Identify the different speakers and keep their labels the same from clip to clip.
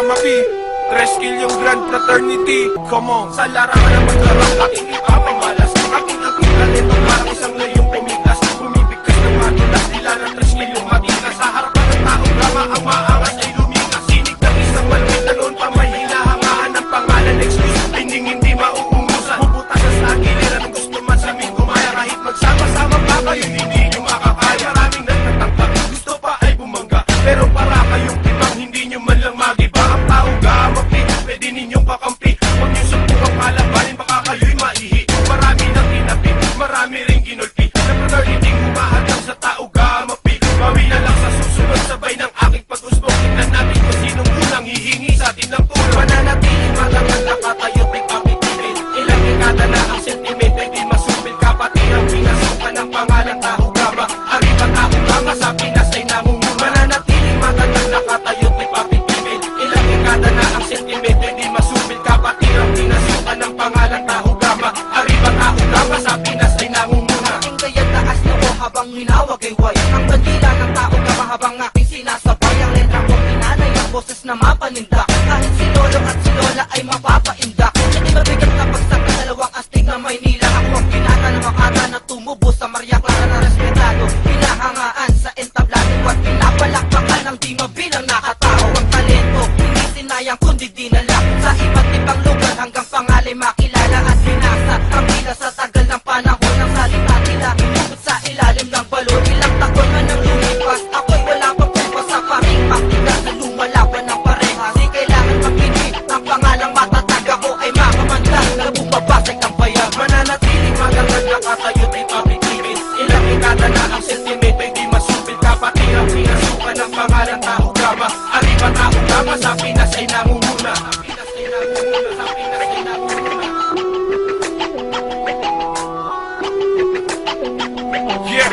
Speaker 1: Gama P, Treskill yung Grand Fraternity. Come on, sa larangan ng maglarang aking ipapamalas. Aking talento parang isang layong pumitas. Bumibigkas ng madulas, nila ng Treskill yung matigas. Sa harapan ng taong gama, ang maangas ay lumikas. Sinig ng isang malapit na noon pa may hinahangaan ng pangalan. Excuse, hindi mauungusan. Bubutasan sa giliran ng gusto man sa aming kumaya. Kahit magsama-sama pa kayo, hindi nyo makakaya. Maraming nagtatangka, gusto pa ay bumangga. Pero para kayong ibang hindi nyo man lang magiba. Ang tao gama P, pwede ninyong kakampi. Huwag nyo subukang palabanin, baka kayo'y maihi. Marami nang tinapi, marami rin ginulpi. Na fraternity'ng humahadang sa tao gama P. Bawi na lang sa susunod, sabay ng aking pag-usbong. Tignan natin kung sinong unang hihingi sa atin ng tulong. Mananatiling magaganda katayo, may kapitibin. Ilang dekada na ang sentiment ay di masubil. Kapatid ang pinasukan ng pangalan tao gama. Arriba tao gama sa Pinas ay namumula. Mananatiling magaganda katayo, may kapitibin. Ilang dekada na ang sentiment ay di masubil. Kapatid ang pinasukan ng pangalan tao gama. Arriba tao gama sa Pinas ay namumula.
Speaker 2: Aking kaya taas noo habang hinawag ay wire. Ang bandila ng tao gama habang aking sinasabay. Ang letra ko pinanay ang boses na mapanindak. Kahit si lolo at si lola ay mapapaindak. Hindi mabigat kapag sa dalawang astig na Maynila. Ako ang pinata na makata na tumubo sa Maria Clara na respetado. Pinahangaan sa entablado at pinapalakpakan ng di mabilang nakatao. Ang talento, hindi sinayang kundi dinala sa iba't ibang lugar hanggang pangalay makilala at binasa. Ang bila sa tagal ng panahon ng salita nila. Inubot sa ilalim ng balon. Ilang taon man ang lumipas, ako'y wala pang kumpas sa paring paktigas na lumalaban ng pareha. Di kailangan makinig, ang pangalang matatag ako ay makamanda na bumabasag ng bayan.
Speaker 1: Mananatiling magaganda katayo, may kapitibin. Ilang dekada na ang sentiment ay di masupil. Kapatid ang pinasukan ng pangalan tao gama. Arriba tao gama sa Pinas ay namumuna. Sa Pinas ay namumuna, sa Pinas ay namumuna. Yeah,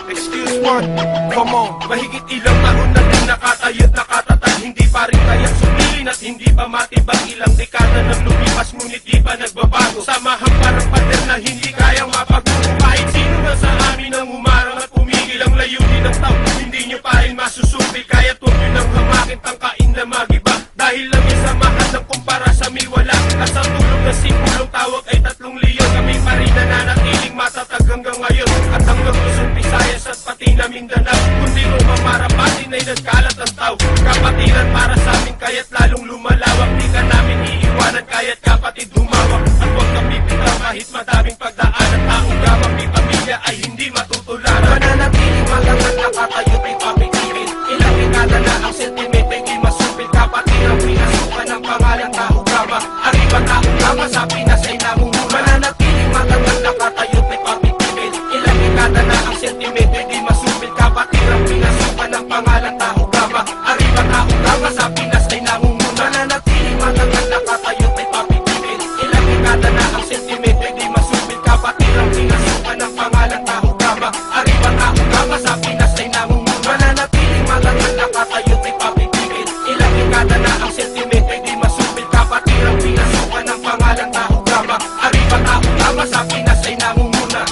Speaker 1: excuse one, come on. Mahigit ilang taon na din nakatayo't nakatatag. Hindi pa rin kayang sumilin at hindi pa matibag. Ilang dekada nang lumipas ngunit di pa nagbabago. Samahang parang pader na hindi kayang mapagbuo. Kahit sino na sa amin ang umarang at pumigil ang layunin ng tao, hindi nyo pa rin masusubil. Kaya huwag nyo nang hamakin tangkain na magiba. Dahil lang yung samahan ng kumpara sa miwala. At sa tulong na simbulong tawag ay 3 leon. Kami pa rin nananatiling matatag hanggang ngayon. At hanggang Luzon, Visayas at pati na Mindanao. Kundi mo mamarapatin ay nagkalat ang tao. Kapatiran para sa amin kaya't lalong lumalawak. Di ka namin iiwanan kaya't kapatid humawak. At huwag kang bibitaw kahit madaming pagdaan. Ang taong gama, may pamilya ay hindi matutularan. Mananatiling magaganda katayo, may papitibin. Ilang dekada na ang sentiment ay di masupil. Kapatid ang pinasukan ng pangalan tao gama. Arriba tao gama sa Pinas ay namumula. Mananatiling magaganda katayo, may papitibin. Ilang dekada na ang sentiment ay di masupil. Kapatid ang pinasukan ng pangalan tao gama. Arriba tao gama sa Pinas ay namumula. Mananatiling magaganda katayo, may papitibin. Ilang dekada na ang sentiment ay di masupil. Kapatid ang pinasukan ng pangalan tao gama. Arriba tao gama sa Pinas ay namumula. Mananatiling magaganda katayo, may papitibin. Ilang dekada na ang sentiment ay di masupil. Kapatid ang pinasukan ng pangalan tao gama. Arriba tao gama sa Pinas ay namumula.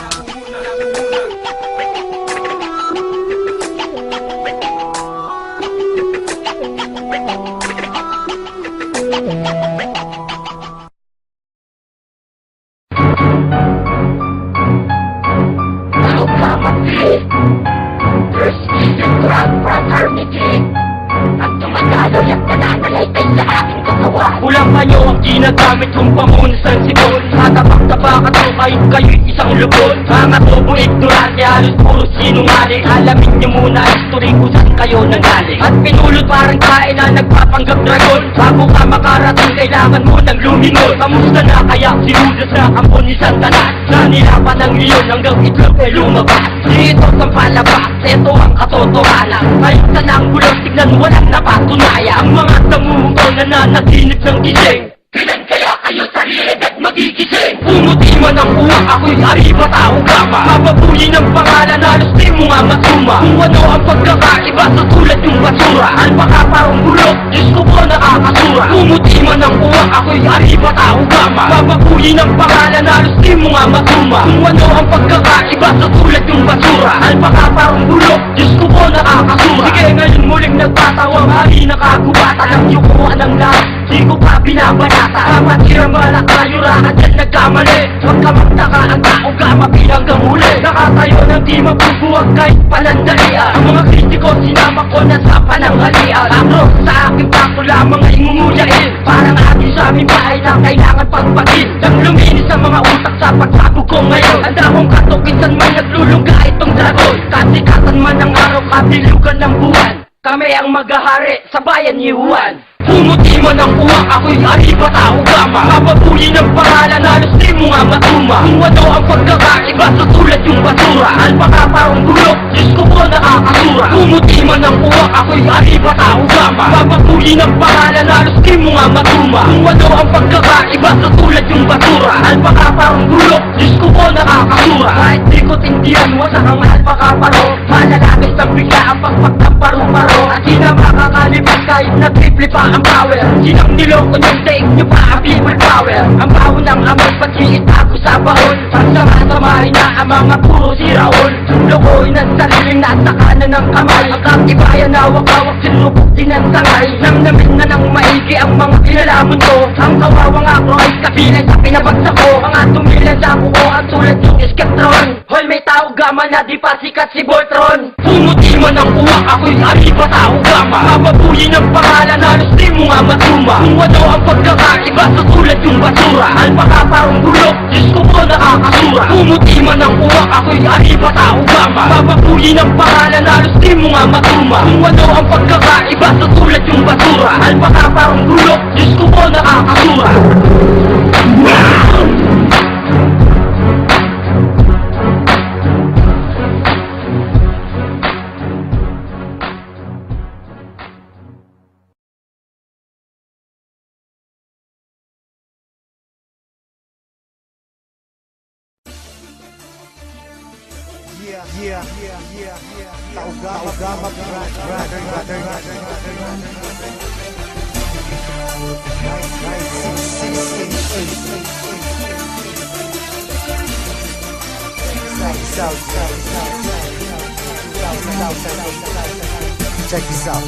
Speaker 3: Ulang panyo ang ginagamit kong pamunasan sipon. Tapak-tapak at kahit kayo'y isang lubon. Mga tubo ignorante, halos puro sinungaling. Alamin nyo muna history kung saan kayo nanggaling. At pinulot parang kain na nagpapanggap dragon. Bago ka makarating kailangan mo ng lumingon. Kamusta na kaya si Judas na kampon ni Santanas? Na nilapan ng leon hanggang itlog ay lumabas. Dito sa palabas, ito ang katotohanan. Ngayon sa nang bulong tignan walang napatunayan. Ang mga tamuhong nananaginip ng gising. Ilan kaya kayo sa realidad magigising? Pumuti man ang uwak, ako'y arriba tao gama. Mapabuyi ng pangalan, halos di mo nga masuma. Kung ano ang pagkakaiba sa tulad yung basura. Alpaka parang bulok, Diyos ko po nakakasura. Pumuti man ang uwak, ako'y arriba tao gama. Mapabuyi ng pangalan, halos di mo mo nga matuma. Kung ano ang pagkakaiba sa tulad yung basura. Alpaka parang bulok, Diyos ko po nakakasura. Sige ngayon muling nagpatawa, mali nakagubata ng yukuhan ng lahat, di ko pa binabanata. Amat hirang malakayurahan dyan nagkamali. Huwag ka magtaka, ang tao gama pinanggang huli. Nakatayo ng di mabubuwag kahit palandalian. Ang mga kritiko sinama ko na sa pananghalian. Akro sa aking pako lamang ay ngumuyain. Parang atin sa aming bahay na kailangan pagpagin. Nang luminis sa mga utak sa pagsabog ko ngayon. Handa kong katukisan man naglulungga itong dragon. Kasikatan man ang araw, kabilugan ng buwan. Kami ang maghahari sa bayan ni Juan. Pumuti man ang uwak, ako'y ariba tao gama. Mapapuli ng pangalan, halos di mo nga matuma. Kung ano ang pagkakaiba sa tulad yung basura. Alpaka parang bulok, Diyos ko po nakakasura. Pumuti man ang uwak, ako'y ariba tao gama. Mapapuli ng pangalan, halos di mo nga matuma. Kung ano ang pagkakaiba sa tulad yung basura. Alpaka parang bulok, Diyos ko po nakakasura. Kahit di ko tindihan, wasak ang alpaka paro. Malalakis ng bigla ang pagpag ng paru-paro. At di na makakalipas kahit na triple pa ang power. Sinang niloko niyong take niyo pa ang people power. Ang baho ng amoy pati itago sa bahon. Pagsama-samahin na ang mga puro siraon. Lokohin ang sariling nasa kanan ng kamay. Ang katibayan na hawak-hawak sinubok din ang sangay. Namnamin na ng maigi ang mga kinalaman ko. Ang kawawang akro ay kabilang sa pinabagsak ko. Mga tumilan sa kuko ang tulad yung Skeptron. Hoy may tao gama na di pa sikat si Voltron. Pumuti man ang uwak, ako'y ariba tao gama. Mapapuli ng pangalan, halos di mo nga matuma. Kung ano ang pagkakaiba sa tulad yung basura. Alpaka parang bulok, Diyos ko po nakakasura. Pumuti man ang uwak, ako'y ariba tao gama. Mapapuli ng pangalan, halos di mo nga matuma. Kung ano ang pagkakaiba sa tulad yung basura. Alpaka parang bulok, Diyos ko po nakakasura.
Speaker 4: Check this out.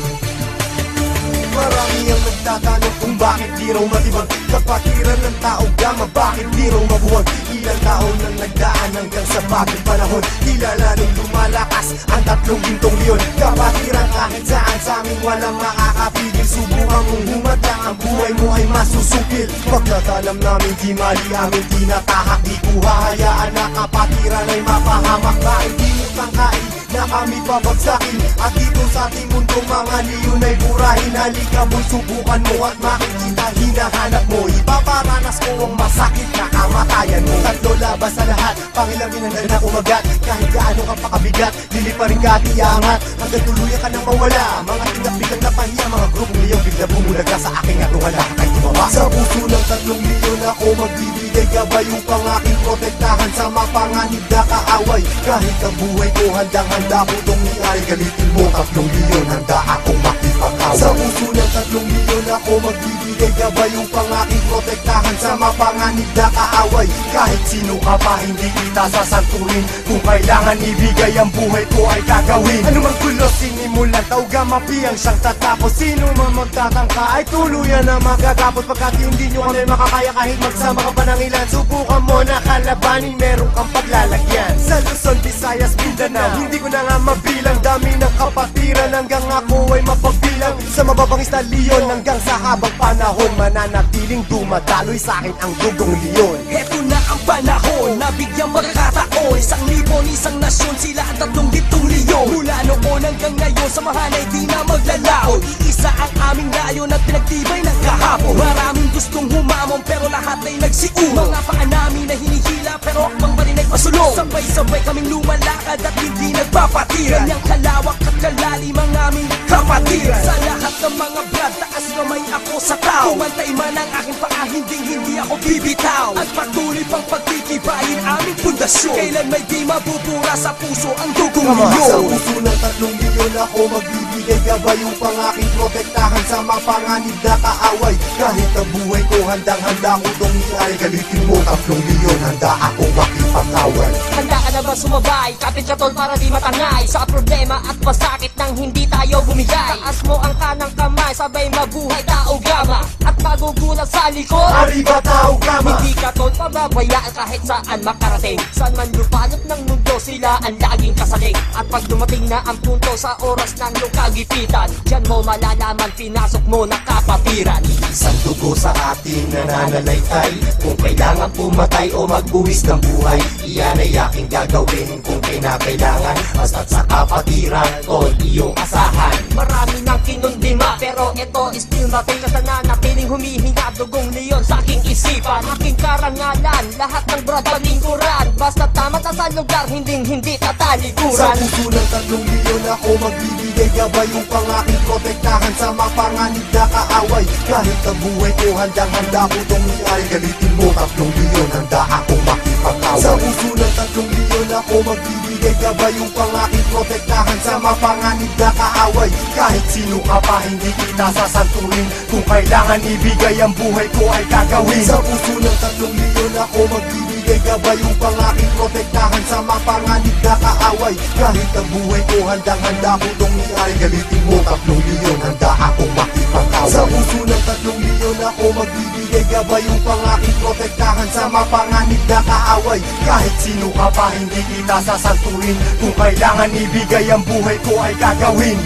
Speaker 4: Marami ang nagtatanong kung bakit di raw matibag. Kapatiran ng tao gama, bakit di raw mabuwag. Ilang taon nang nagdaan hanggang sa bagong panahon. Kilala nung lumalakas ang 3 gintong leon. Kapatiran kahit saan sa aming walang makakapigil. Subukan mong humadlang, ang buhay mo ay masusukil. Pagtatalam namin di mali, amin tinatahak. Di ko hahayaan na kapatiran ay mapahamak. Kahit di mo tangkain na kami babagsakin. At dito sa ating mundo mga leon ay burahin. Halika mo'y subukan mo at makikita hinahanap mo. Ipaparanas ko ang masakit na kamatayan mo. Tatlo labas sa lahat, pangilang minandal na umagat. Kahit gaano ka pakabigat, lilipa rin ka at iangat. Hanggang tuluyan ka nang mawala. Mga tingap-biglang napahiya, mga grupong leon bigla bumulag ka sa aking atungan. Nakakay tumawa. Sa puso ng 3 leon ako magbibigay gabay upang aking protektahan sa mapanganib na kaaway. Kahit ang buhay ko handang-handa ko itong iay. Galitin mo 3 leon, handa akong makipag-away. Sa puso ng 3 leon ako magbibigay gabay upang aking protektahan sa mapanganib na kaaway. Kahit sino ka pa hindi kita sasanturin. Kung kailangan ibigay ang buhay ko ay gagawin. Anumang gulo sinimulan, tauga mapiyang siyang tatapos. Sino man magtatangka ay tuluyan na magagapos. Pagkat hindi nyo kami makakaya kahit magsama ka pa ng ilan. Subukan mo na kalabanin, meron kang paglalagyan. Sa Luzon, Visayas, Mindanao, hindi ko na nga mabilang. Dami ng kapatiran hanggang ako ay mapagbilang. Sa mababangis na leon hanggang sa habang panahon, mananatiling dumadaloy sa akin ang dugong leon.
Speaker 5: Heto na ang panahon na bigyang magkataon. 1,000 nasyon, sila ang 3 gintong leon. Mula noon hanggang ngayon, samahan ay di na maglalaon. Iisa ang aming layon at pinagtibay ng kahapon. Maraming gustong humamon pero lahat ay nagsiuno. Mga paa namin na hinihila pero akbang pa rin ay pasulong. Sabay-sabay kaming lumalakad at hindi nagpapatiran. Ganyang kalawak at kalalim ang aming kapatiran. Sa lahat ng mga brad, taas kamay ako sa tao. Kumantay man ang aking paa, hindi ako bibitaw. At patuloy pang pagtitibayin aming pundasyon. Kailan may di mabubura sa puso ang dugong leon.
Speaker 4: Sa puso ng 3 leon ako magbibigay magbibigay gabay upang aking protektahan sa mapanganib na kaaway. Kahit ang buhay ko handang-handa ko tong iay. Galitin mo 3 milyon, handa akong makipag-away.
Speaker 5: Handa ka na ba sumabay? Kapit ka tol para di matangay sa problema at pasakit nang hindi tayo bumigay. Taas mo ang kanang kamay, sabay mabuhay tao gama at magugulat sa likod.
Speaker 4: Arriba tao gama.
Speaker 5: Hindi ka tol pababayaan kahit saan makarating. Saan man lupalot ng mundo sila ang laging kasaling. At pag dumating na ang punto sa oras ng iyong kagipitan, diyan mo malalaman pinasok mo na kapatiran.
Speaker 4: Isang dugo sa ating nananalaytay. Kung kailangan pumatay o magbuwis ng buhay, iyan ay aking gagawin kung kinakailangan. Basta't sa kapatiran, tol, iyong asahan.
Speaker 5: Marami nang kinundima, pero ito still matigas na nanatiling humihinga. Dugong leon sa aking isipan, aking karangalan, lahat ng brad palingkuran. Basta tama ta sa lugar, hindi
Speaker 4: Sa
Speaker 5: tatalikuran.
Speaker 4: puso ng 3 milyon ako magbibigay gabay upang aking protektahan sa mapanganib na kaaway. Kahit ang buhay ko handang-handa ko tong iay. Galitin mo 3 milyon, handa akong makipag-away. Sa puso ng 3 milyon ako magbibigay gabay upang aking protektahan sa mapanganib na kaaway. Kahit sino ka pa hindi kita sasanturin, kung kailangan ibigay ang buhay ko ay gagawin. Sa puso ng 3 milyon ako magbibigay gabay upang aking protektahan sa mapanganib na kaaway. Kahit ang buhay ko handang-handa ko tong iay. Galitin mo 3 milyon, handa akong makipag-away. Sa puso ng 3 milyon ako magbibigay gabay upang aking protektahan sa mapanganib na kaaway. Kahit sino ka pa hindi kita sasanturin, kung kailangan ibigay ang buhay ko ay gagawin.